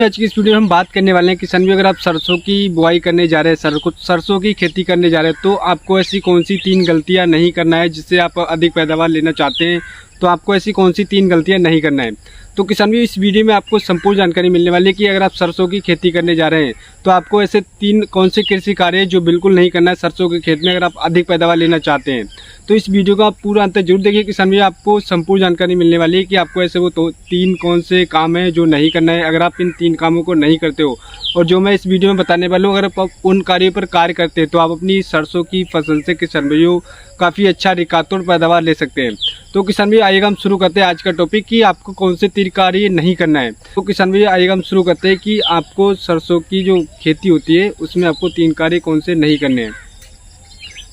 आज की इस वीडियो में हम बात करने वाले हैं किसान भी, अगर आप सरसों की बुआई करने जा रहे हैं, सरसों की खेती करने जा रहे हैं, तो आपको ऐसी कौन सी 3 गलतियां नहीं करना है जिससे आप अधिक पैदावार लेना चाहते हैं। तो आपको ऐसी कौन सी 3 गलतियां नहीं करना है। तो किसान भी, इस वीडियो में आपको संपूर्ण जानकारी मिलने वाली है कि अगर आप सरसों की खेती करने जा रहे हैं तो आपको ऐसे 3 कौन से कृषि कार्य हैं जो बिल्कुल नहीं करना है सरसों के खेत में, अगर आप अधिक पैदावार लेना चाहते हैं। तो इस वीडियो को आप पूरा अंत तक जरूर देखिए किसान भी, आपको संपूर्ण जानकारी मिलने वाली है कि आपको ऐसे वो 3 कौन से काम है जो नहीं करना है। अगर आप इन 3 कामों को नहीं करते हो और जो मैं इस वीडियो में बताने वाला हूँ, अगर आप उन कार्यों पर कार्य करते हैं तो आप अपनी सरसों की फसल से किसान भाइयों काफ़ी अच्छा रिकॉर्ड पैदावार ले सकते हैं। तो किसान भाई आइएगा हम शुरू करते हैं आज का टॉपिक कि आपको कौन से 3 कार्य नहीं करना है। तो किसान भाई आइएगा हम शुरू करते हैं कि आपको सरसों की जो खेती होती है उसमें आपको 3 कार्य कौन से नहीं करने हैं।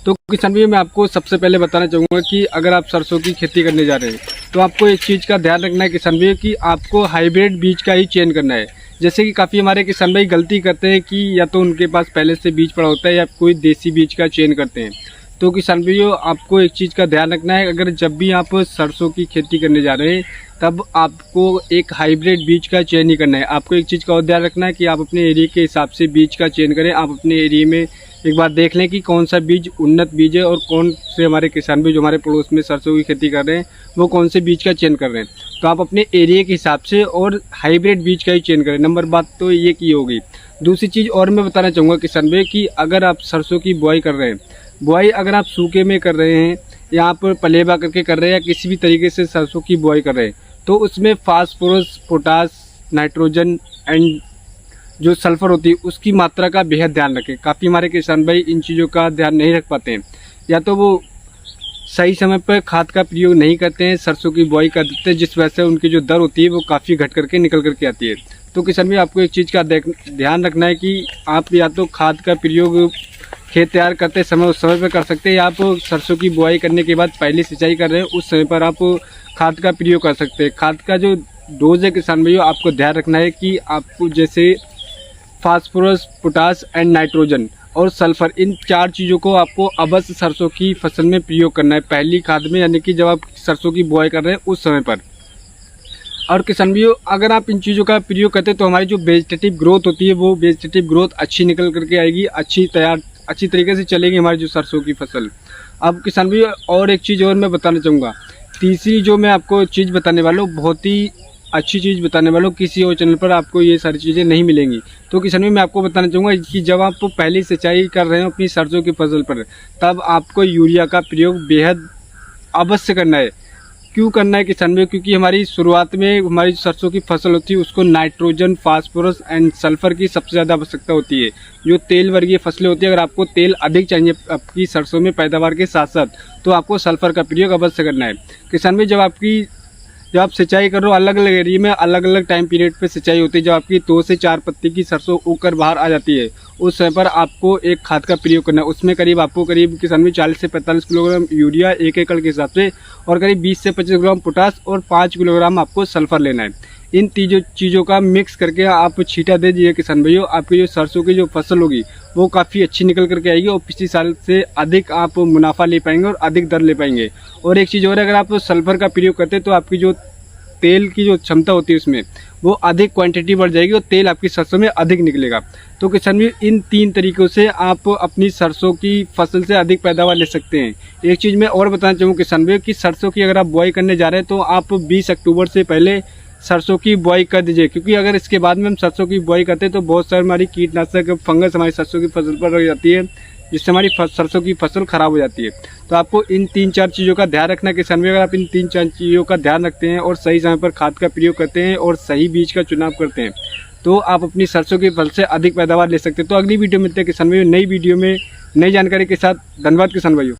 तो किसान भाई मैं आपको सबसे पहले बताना चाहूँगा कि अगर आप सरसों की खेती करने जा रहे हैं तो आपको एक चीज़ का ध्यान रखना है किसान भाई कि आपको हाइब्रिड बीज का ही चयन करना है। जैसे कि काफ़ी हमारे किसान भाई गलती करते हैं कि या तो उनके पास पहले से बीज पड़ा होता है या कोई देसी बीज का चयन करते हैं। तो किसान भाइयों आपको एक चीज़ का ध्यान रखना है, अगर जब भी आप सरसों की खेती करने जा रहे हैं तब आपको एक हाइब्रिड बीज का चयन ही करना है। आपको एक चीज़ का और ध्यान रखना है कि आप अपने एरिया के हिसाब से बीज का चयन करें। आप अपने एरिया में एक बार देख लें कि कौन सा बीज उन्नत बीज है और कौन से हमारे किसान भी जो हमारे पड़ोस में सरसों की खेती कर रहे हैं वो कौन से बीज का चयन कर रहे हैं। तो आप अपने एरिया के हिसाब से और हाइब्रिड बीज का ही चयन करें। नंबर बात तो ये की होगी। दूसरी चीज़ और मैं बताना चाहूँगा किसान भाई कि अगर आप सरसों की बुआई कर रहे हैं, बुआई अगर आप सूखे में कर रहे हैं या आप पलेबा करके कर रहे हैं या किसी भी तरीके से सरसों की बुआई कर रहे हैं तो उसमें फास्फोरस, पोटास, नाइट्रोजन एंड जो सल्फर होती है उसकी मात्रा का बेहद ध्यान रखें। काफ़ी हमारे किसान भाई इन चीज़ों का ध्यान नहीं रख पाते हैं, या तो वो सही समय पर खाद का प्रयोग नहीं करते हैं, सरसों की बुआई कर देते हैं, जिस वजह से उनकी जो दर होती है वो काफ़ी घट करके निकल करके आती है। तो किसान भाई आपको एक चीज़ का ध्यान रखना है कि आप या तो खाद का प्रयोग खेत तैयार करते समय उस समय पर कर सकते हैं, या आप सरसों की बुआई करने के बाद पहली सिंचाई कर रहे हैं उस समय पर आप खाद का प्रयोग कर सकते हैं। खाद का जो डोज है किसान भाइयों आपको ध्यान रखना है कि आपको जैसे फास्फोरस, पोटास एंड नाइट्रोजन और सल्फर, इन 4 चीज़ों को आपको अवश्य सरसों की फसल में प्रयोग करना है पहली खाद में, यानी कि जब आप सरसों की बुआई कर रहे हैं उस समय पर। और किसान भाइयों अगर आप इन चीज़ों का प्रयोग करते हैं तो हमारी जो वेजिटेटिव ग्रोथ होती है वो वेजिटेटिव ग्रोथ अच्छी निकल करके आएगी, अच्छी तरीके से चलेगी हमारी जो सरसों की फसल। अब किसान भाइयों और एक चीज़ और मैं बताना चाहूँगा, तीसरी जो मैं आपको चीज़ बताने वाला हूँ बहुत ही अच्छी चीज़ बताने वाला हूँ, किसी और चैनल पर आपको ये सारी चीज़ें नहीं मिलेंगी। तो किसान भाई मैं आपको बताना चाहूँगा कि जब आप पहली सिंचाई कर रहे हो अपनी सरसों की फसल पर तब आपको यूरिया का प्रयोग बेहद अवश्य करना है। क्यों करना है किसान भाई, क्योंकि हमारी शुरुआत में हमारी सरसों की फसल होती है उसको नाइट्रोजन, फास्फोरस एंड सल्फर की सबसे ज़्यादा आवश्यकता होती है। जो तेल वर्गीय फसलें होती है, अगर आपको तेल अधिक चाहिए आपकी सरसों में पैदावार के साथ साथ तो आपको सल्फर का प्रयोग अवश्य करना है। किसान भाई जब आप सिंचाई कर रहे हो अलग अलग एरिया में अलग अलग टाइम पीरियड पे सिंचाई होती है, जब आपकी 2 से 4 पत्ती की सरसों उगकर बाहर आ जाती है उस समय पर आपको एक खाद का प्रयोग करना है। उसमें आपको करीब किसान भाई 40 से 45 किलोग्राम यूरिया 1 एकड़ के हिसाब से और करीब 20 से 25 ग्राम पोटास और 5 किलोग्राम आपको सल्फर लेना है। इन तीनों चीज़ों का मिक्स करके आप छींटा दे दीजिए किसान भाइयों, आपकी जो सरसों की जो फसल होगी वो काफ़ी अच्छी निकल करके आएगी और पिछले साल से अधिक आप मुनाफा ले पाएंगे और अधिक दर ले पाएंगे। और एक चीज़ और है, अगर आप सल्फर का प्रयोग करते हैं तो आपकी जो तेल की जो क्षमता होती है उसमें वो अधिक क्वांटिटी बढ़ जाएगी और तेल आपकी सरसों में अधिक निकलेगा। तो किसान भी इन 3 तरीकों से आप अपनी सरसों की फसल से अधिक पैदावार ले सकते हैं। एक चीज़ मैं और बताना चाहूँगा किसान भाई कि सरसों की अगर आप बुआई करने जा रहे हैं तो आप 20 अक्टूबर से पहले सरसों की बुआई कर दीजिए, क्योंकि अगर इसके बाद में हम सरसों की बुआई करते हैं तो बहुत सारी हमारी कीटनाशक फंगस हमारी सरसों की फसल पर लग जाती है, जिससे हमारी सरसों की फसल खराब हो जाती है। तो आपको इन 3-4 चीज़ों का ध्यान रखना है किसान भाई। अगर आप इन 3-4 चीज़ों का ध्यान रखते हैं और सही समय पर खाद का प्रयोग करते हैं और सही बीज का चुनाव करते हैं तो आप अपनी सरसों की फसल से अधिक पैदावार ले सकते हैं। तो अगली वीडियो में मिलते हैं किसान भाई नई वीडियो में नई जानकारी के साथ। धन्यवाद किसान भाइयों।